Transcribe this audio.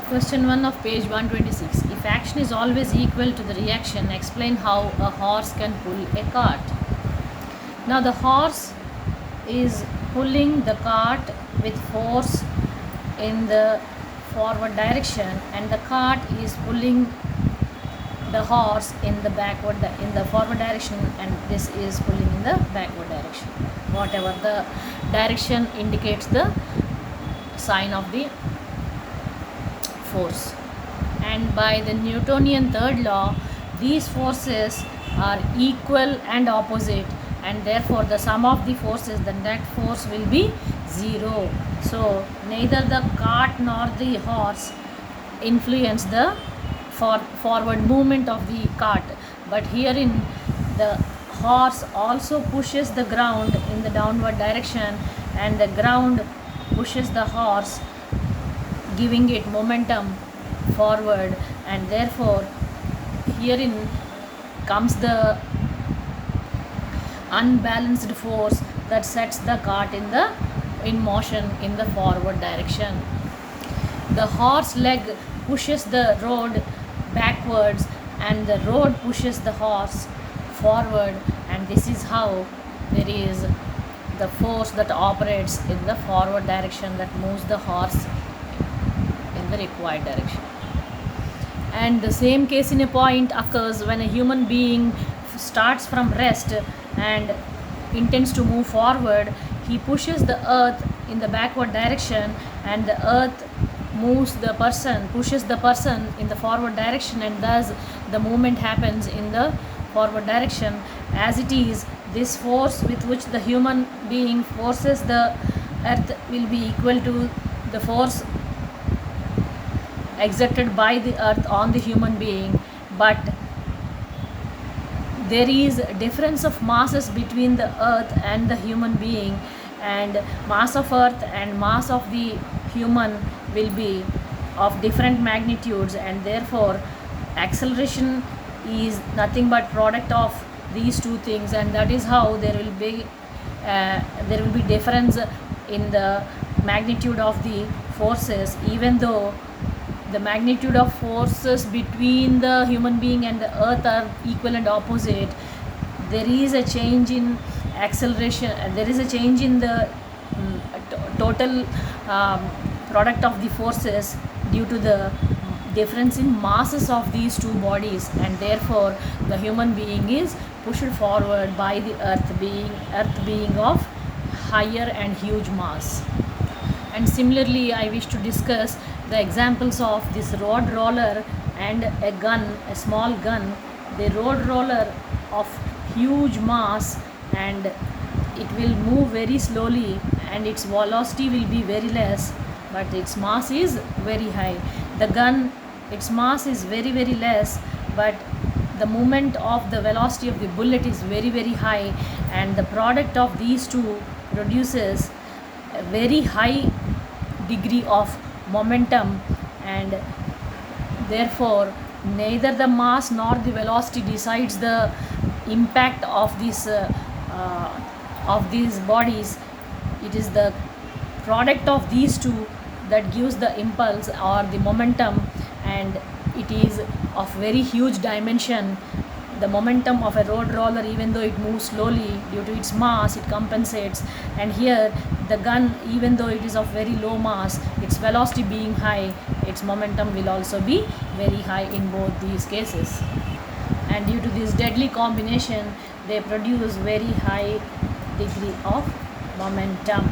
Question 1 of page 126. If action is always equal to the reaction, explain how a horse can pull a cart. Now the horse is pulling the cart with force in the forward direction, and the cart is pulling the horse in the forward direction, and this is pulling in the backward direction. Whatever the direction indicates the sign of the force. And by the Newtonian third law, these forces are equal and opposite, and therefore the sum of the forces, the net force will be 0. So neither the cart nor the horse influence the forward movement of the cart, but herein the horse also pushes the ground in the downward direction, and the ground pushes the horse, giving it momentum forward, and therefore herein comes the unbalanced force that sets the cart in motion in the forward direction. The horse leg pushes the road backwards, and the road pushes the horse forward, and this is how there is the force that operates in the forward direction that moves the horse in the required direction. And the same case in a point occurs when a human being starts from rest and intends to move forward. He pushes the earth in the backward direction, and the earth pushes the person in the forward direction, and thus the movement happens in the forward direction. As it is, this force with which the human being forces the earth will be equal to the force exerted by the earth on the human being, but there is a difference of masses between the earth and the human being, and mass of earth and mass of the human will be of different magnitudes, and therefore acceleration is nothing but product of these two things, and that is how there will be difference in the magnitude of the forces. Even though the magnitude of forces between the human being and the earth are equal and opposite, there is a change in acceleration, there is a change in the total product of the forces due to the difference in masses of these two bodies, and therefore the human being is pushed forward by the earth being of higher and huge mass. And similarly, I wish to discuss the examples of this road roller and a gun, a small gun. The road roller of huge mass, and it will move very slowly, and its velocity will be very less, but its mass is very high. The gun, its mass is very very less, but the movement of the velocity of the bullet is very very high, and the product of these two produces a very high degree of momentum, and therefore neither the mass nor the velocity decides the impact of these bodies. It is the product of these two that gives the impulse or the momentum, and it is of very huge dimension. The momentum of a road roller, even though it moves slowly due to its mass, it compensates, and here the gun, even though it is of very low mass, its velocity being high, its momentum will also be very high in both these cases, and due to this deadly combination they produce very high degree of momentum.